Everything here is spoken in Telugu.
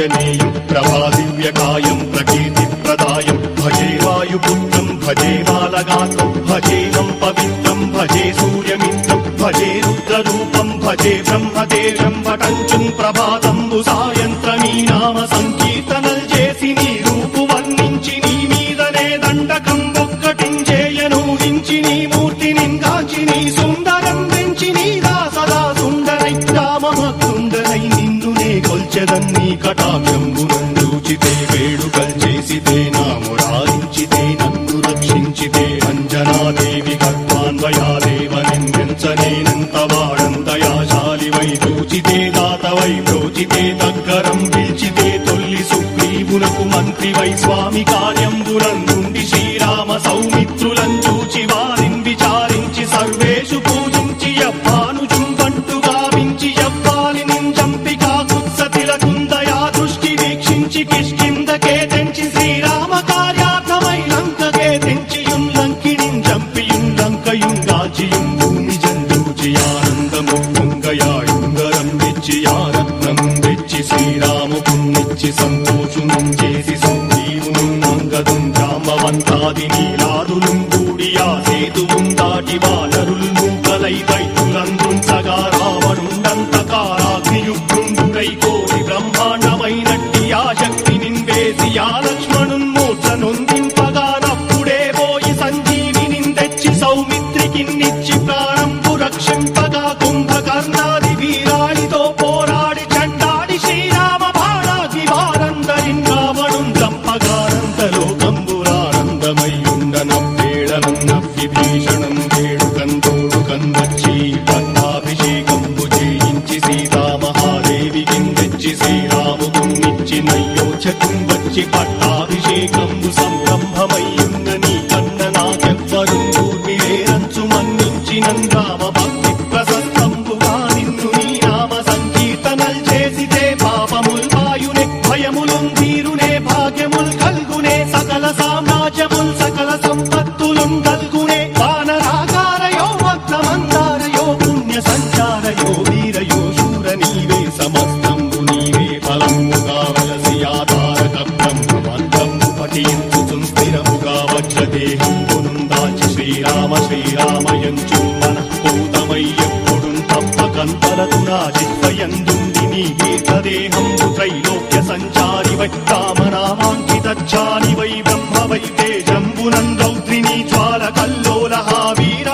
ఆంజనేయం ప్రభాదివ్యకాయం ప్రకీర్తిప్రదాయం భజే వాయుపుత్రం భజే బాలగాత్రం భజేవం పవిత్రం భజే సూర్యమిత్రం భజే రుద్రరూపం భజే బ్రహ్మదేవం పటంచుం ప్రభాతంబు సాయంత్రమీ నామ సంకీర్తనల్ చేసి నీ రూపు వర్ణించి నీ మీదనే దండకం ఒక్కటించేయనూరించి నీ మూర్తిని గాంచి నీ సుందరం పెంచి నీదా సదా సుందరై రామభక్తుండరై నిన్నునే కొల్చెదన్నీ కటాక్షంబునందూచితే వేడుకల్ చేసితే నామురారించితే నన్ను రక్షించితే అంజనాదేవి గర్భాన్వయాదేవనెంచనేనంత వాడంతయాశాలి వై చూచితే దాతవై ప్రోచితే దగ్గరం పిలిచితే తొల్లి సుగ్రీవునకు మంత్రి వై స్వామి కార్యంబునందుండి శ్రీరామ సౌమిత్రులను చూచి వారిని విచారించి సర్వేషు పూజించి యవ్వాను చుంబంటు గావించి యవ్వాలి నింజంపి కాకుత్సతిలకుందయా దృష్టి వీక్షించి కిష్కిందకే తెంచి శ్రీరామ కార్యార్థమై లంకకే తెంచియుం లంకిణిం జంపియుం లంకయుం గాచియుం భూమి జందూచి ఆనందము పొంగయాయుంగరం తెచ్చి ఆరత్నం తెచ్చి శ్రీరాముకున్నిచ్చి సంతోషునం చేసి సుగ్రీవును నంగదుం జాంబవంతాది నీలాదులుం కూడియా సేతువుం దాటి వానరుల్ మూకలై దైత్యులందుంచగా రావణుండంతకారాగ్నియుగ్రుండుడై కోరి బ్రహ్మాండమైనట్టి ఆ శక్తి నింవేసి ఆ లక్ష్మణున్ మూర్ఛ నొందింపగా నప్పుడే పోయి సంజీవిని తెచ్చి సౌమిత్రికిన్నిచ్చి ప్రాణంపు రక్షింపగా కుంభకర్ణాది వీరాళితో పోరాడి చండాడి శ్రీరామ బాణాగ్ని వారందరిన్ రావణుం చంపగానంతలోకంబురానందమయ్యుండనవ్వేళనన్నవ్విభీషణం వేడుకందోడుకన్వచ్చి పట్టాభిషేకంబు చేయించి సీతామహాదేవికిం తెచ్చి శ్రీరాముకున్నిచ్చి నయ్యోచకుం వచ్చి పట్టాభిషేకంబు సంరంభమయ్యున్న నీ కన్న నాకెవ్వరుం కూర్మిలేరంచు మన్నించి నందామ భక్తి ప్రశస్తంబుగా నిన్ను నీ నామ సంకీర్తనల్ చేసితే పాపముల్ వాయునే భయములుం తీరునే భాగ్యముల్ కల్గునే సకల సామ్రాజ్యముల్ సకల సంపత్తులుం కల్గునే వానరాకారయో భక్తమందారయో పుణ్య సంచారయో వీరయో శూర నీవే సమస్తంబు నీవే ఫలముగా వలసి ఆధారక బ్రహ్మమంత్రము పఠించుచుం స్థిరముగా వజ్రదేహంబునుం దాచి శ్రీరామ శ్రీరామయంచు మనఃపూతమై ఎప్పుడుం తప్పకంతలతు నా చిత్వయందుండి నీ దీర్ఘదేహంబు త్రైలోక్య సంచారి వై రామనామాంకితచ్చాని వై బ్రహ్మ వై తేజంబునం రౌద్రిణీ జ్వాల కల్లోల వీర